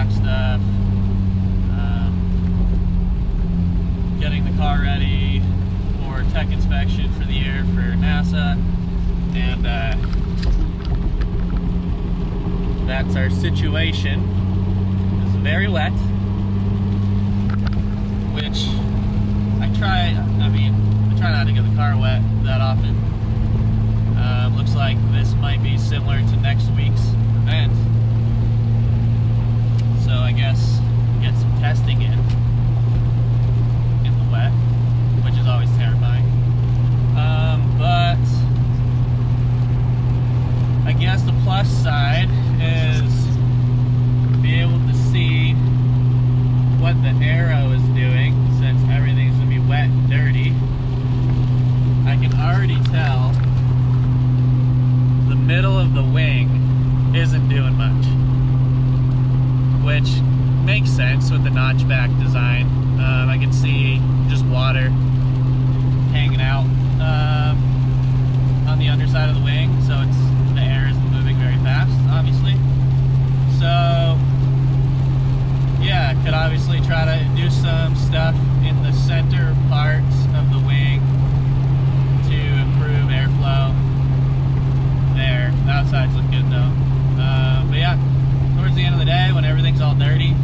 stock stuff, getting the car ready for tech inspection for the year for NASA, and that's our situation. It's very wet, which I try not to get the car wet that often. Looks like this might be similar to next week's event, so I guess get some testing in the wet, which is always terrifying. But I guess the plus side is be able to see what the aero is doing, since everything's gonna be wet and dirty. I can already tell the middle of the wing isn't doing much, which makes sense with the notchback design. I can see just water hanging out on the underside of the wing, so the air isn't moving very fast, obviously. So yeah, could obviously try to do some stuff in the center parts of the wing to improve airflow there. The outsides look good though. But yeah, towards the end of the day, when everything's all dirty,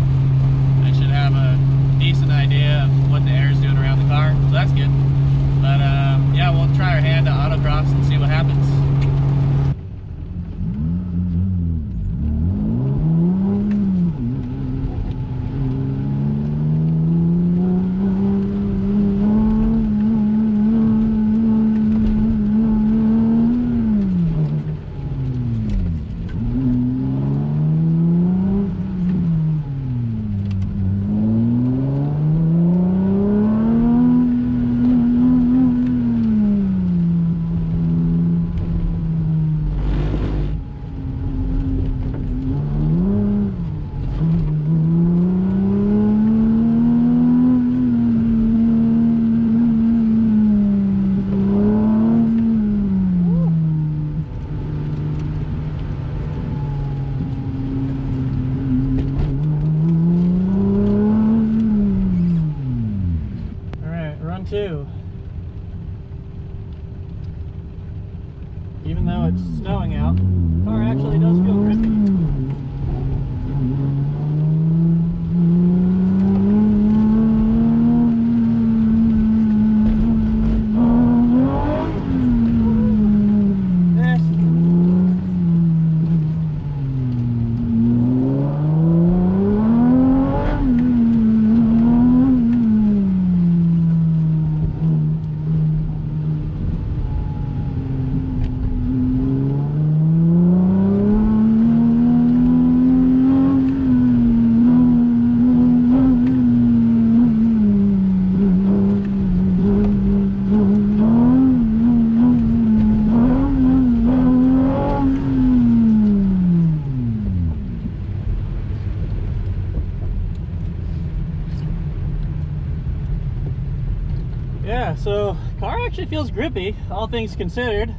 I should have a decent idea of what the air is doing around the car, so that's good. But yeah, we'll try our hand at autocross and see what happens. Two. Even though it's snowing out, the car actually does feel grippy. Yeah, so car actually feels grippy, all things considered.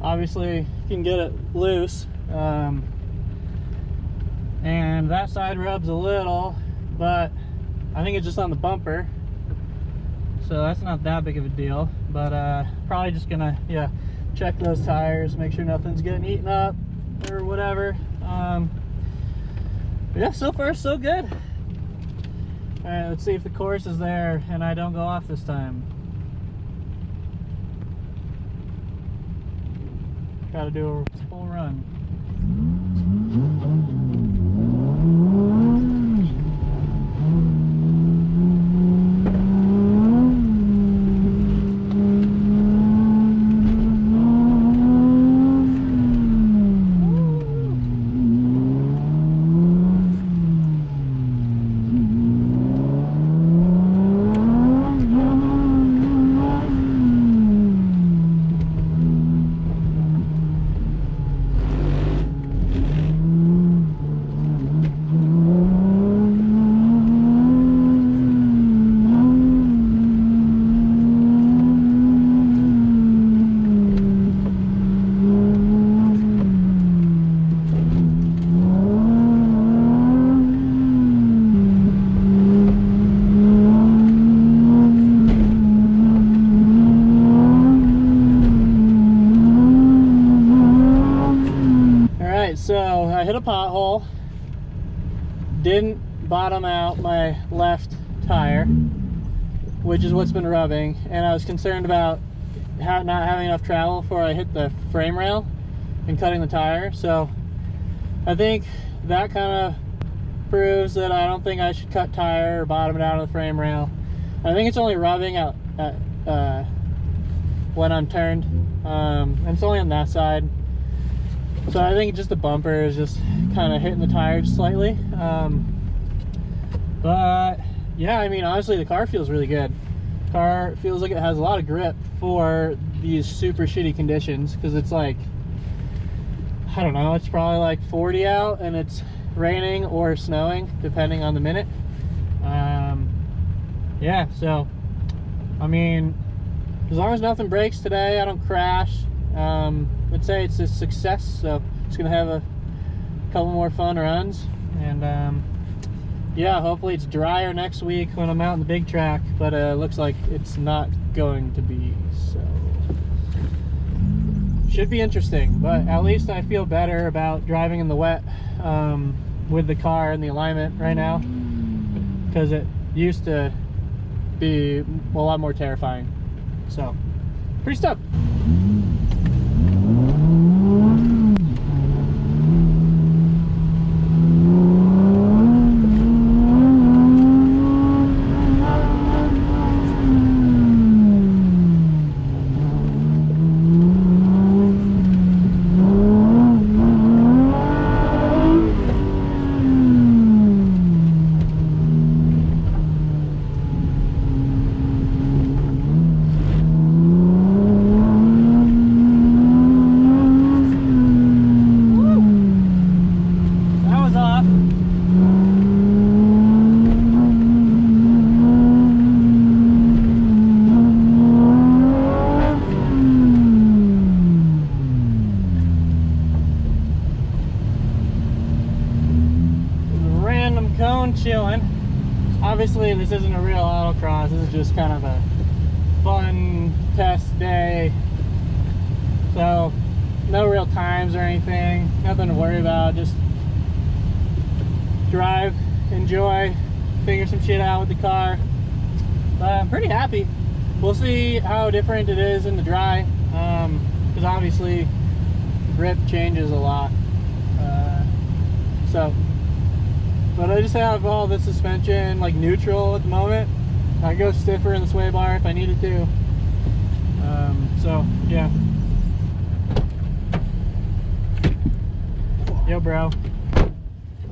Obviously you can get it loose, and that side rubs a little, but I think it's just on the bumper, so that's not that big of a deal. But probably just gonna check those tires, make sure nothing's getting eaten up or whatever. Yeah, so far so good. All right, let's see if the course is there and I don't go off this time. Gotta do a full run. pothole, didn't bottom out my left tire, which is what's been rubbing, and I was concerned about not having enough travel before I hit the frame rail and cutting the tire. So I think that kind of proves that I don't think I should cut tire or bottom it out of the frame rail. I think it's only rubbing out when I'm turned, and it's only on that side. So I think just the bumper is just kind of hitting the tire just slightly. But yeah, I mean, honestly, the car feels really good. Car feels like it has a lot of grip for these super shitty conditions, because it's like, I don't know, it's probably like 40 out and it's raining or snowing depending on the minute. Yeah, so I mean, as long as nothing breaks today, I don't crash, let's say it's a success. So just gonna have a couple more fun runs, and yeah, hopefully it's drier next week when I'm out in the big track, but it looks like it's not going to be, so should be interesting. But at least I feel better about driving in the wet with the car and the alignment right now, because it used to be a lot more terrifying. So pretty stoked. Chilling. Obviously this isn't a real autocross, this is just kind of a fun test day, so no real times or anything, nothing to worry about, just drive, enjoy, figure some shit out with the car. But I'm pretty happy. We'll see how different it is in the dry, because obviously grip changes a lot, but I just have all the suspension like neutral at the moment. I go stiffer in the sway bar if I needed to. So yeah. Yo, bro.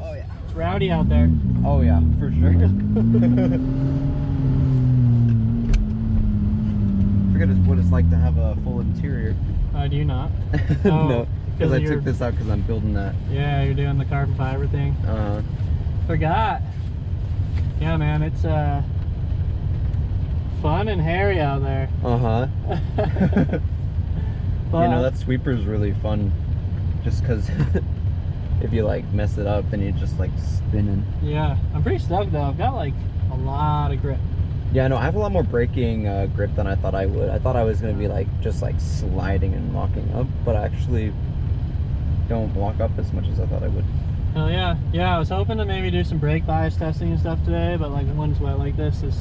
Oh yeah. It's rowdy out there. Oh yeah, for sure. Forget what it's like to have a full interior. Do you not? Oh, no, because I took this out because I'm building that. Yeah, you're doing the carbon fiber thing. Forgot. Yeah, man, it's fun and hairy out there. But, you know, that sweeper is really fun, just because if you like mess it up, then you're just like spinning. Yeah, I'm pretty stoked though. I've got like a lot of grip. Yeah, no, I have a lot more braking grip than I thought I would. I thought I was gonna be like just like sliding and walking up, but I actually don't walk up as much as I thought I would. Oh yeah, I was hoping to maybe do some brake bias testing and stuff today, but like when it's wet like this, is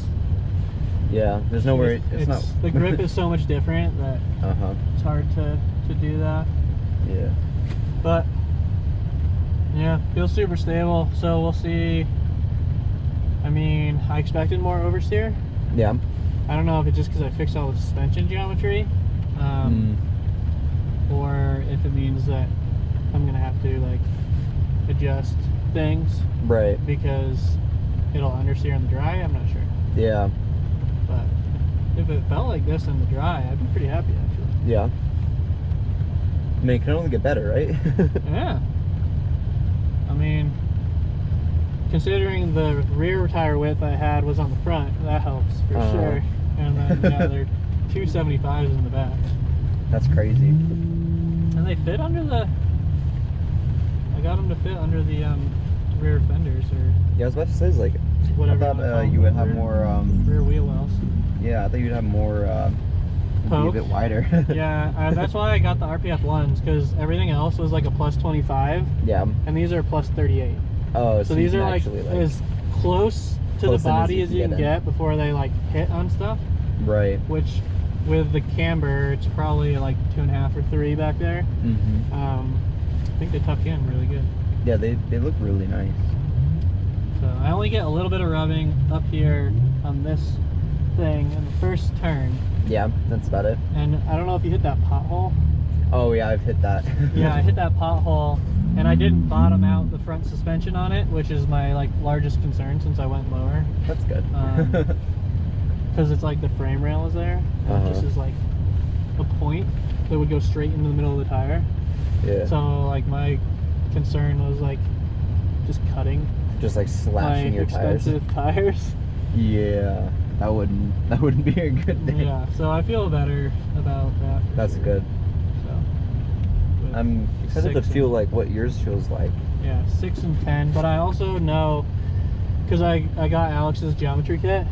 yeah, there's nowhere. It's not. The grip is so much different that it's hard to do that. Yeah. But yeah, feels super stable. So we'll see. I mean, I expected more oversteer. Yeah. I don't know if it's just because I fixed all the suspension geometry, or if it means that I'm gonna have to like adjust things, right, because it'll understeer in the dry. I'm not sure. Yeah, but if it felt like this in the dry, I'd be pretty happy actually. Yeah, I mean, it can only get better, right? Yeah, I mean, considering the rear tire width I had was on the front, that helps for sure. And then yeah, they're 275s in the back. That's crazy. And they fit under the, I got them to fit under the rear fenders, or yeah, I was about to say, like, whatever. I thought you would have more rear wheel wells. Yeah, I thought you'd have more It'd be a poke. bit wider. Yeah, that's why I got the RPF ones, because everything else was like a plus 25. Yeah. And these are plus 38. Oh, So you these can are like actually, as close to the body as you can get before they like hit on stuff. Right. Which with the camber, it's probably like 2.5 or 3 back there. Mm-hmm. I think they tuck in really good. Yeah, they look really nice. So I only get a little bit of rubbing up here on this thing in the first turn. Yeah, that's about it. And I don't know if you hit that pothole. Oh yeah, I've hit that. Yeah, I hit that pothole, and I didn't bottom out the front suspension on it, which is my like largest concern since I went lower. That's good. Because it's like the frame rail is there. It just is like a point that would go straight into the middle of the tire. Yeah. So like my concern was like just cutting. Just like slashing my your tires. expensive tires. Yeah, that wouldn't be a good thing. Yeah, so I feel better about that. That's good. So I'm excited to feel like what yours feels like. Yeah, 6 and 10. But I also know, because I got Alex's geometry kit,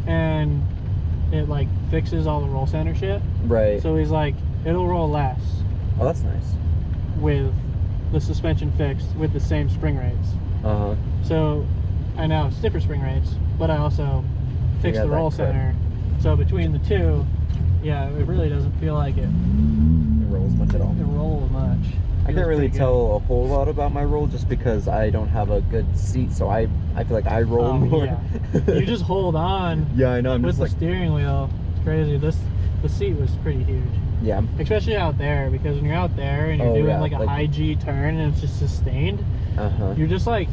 and it like fixes all the roll center shit. Right. So he's like, it'll roll less. Oh, that's nice. With the suspension fixed with the same spring rates. So I now have stiffer spring rates, but I also fixed the roll center. So between the two, yeah, it really doesn't feel like it rolls much at all. It rolls much. I can't really tell a whole lot about my roll just because I don't have a good seat, so I feel like I roll more. Yeah. You just hold on. Yeah, I know. I'm with just the like steering wheel. It's crazy. The seat was pretty huge. Yeah. Especially out there, because when you're out there and you're doing like a high G turn and it's just sustained, you're just like,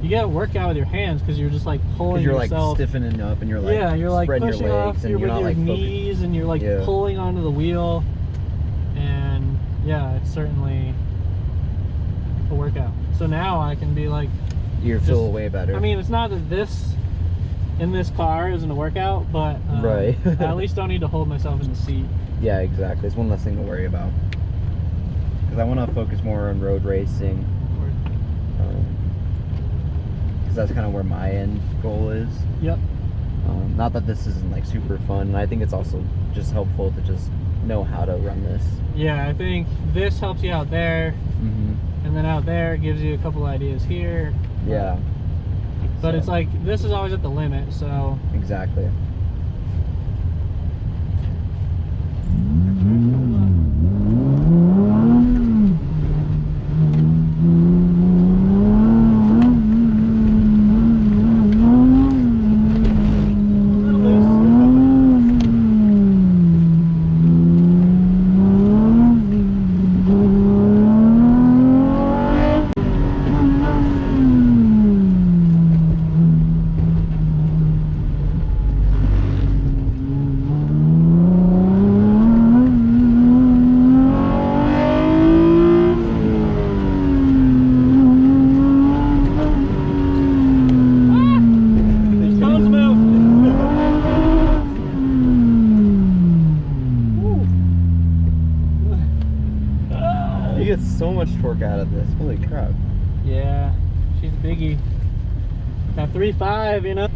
you get a workout with your hands because you're just like pulling yourself. You're like stiffening up and you're like you're like spreading pushing your off legs and with you're not your like knees and you're like pulling onto the wheel, and yeah, it's certainly a workout. So now I can be like, you feel way better. I mean, it's not that this in this car isn't a workout, but right. I at least don't need to hold myself in the seat. Yeah, exactly. It's one less thing to worry about. Because I want to focus more on road racing. Because that's kind of where my end goal is. Yep. Not that this isn't like super fun. I think it's also just helpful to just know how to run this. Yeah, I think this helps you out there. And then out there gives you a couple ideas here. Yeah. But it's like, this is always at the limit, so. Exactly. You get so much torque out of this. Holy crap. Yeah, she's a biggie. That 3.5, you know.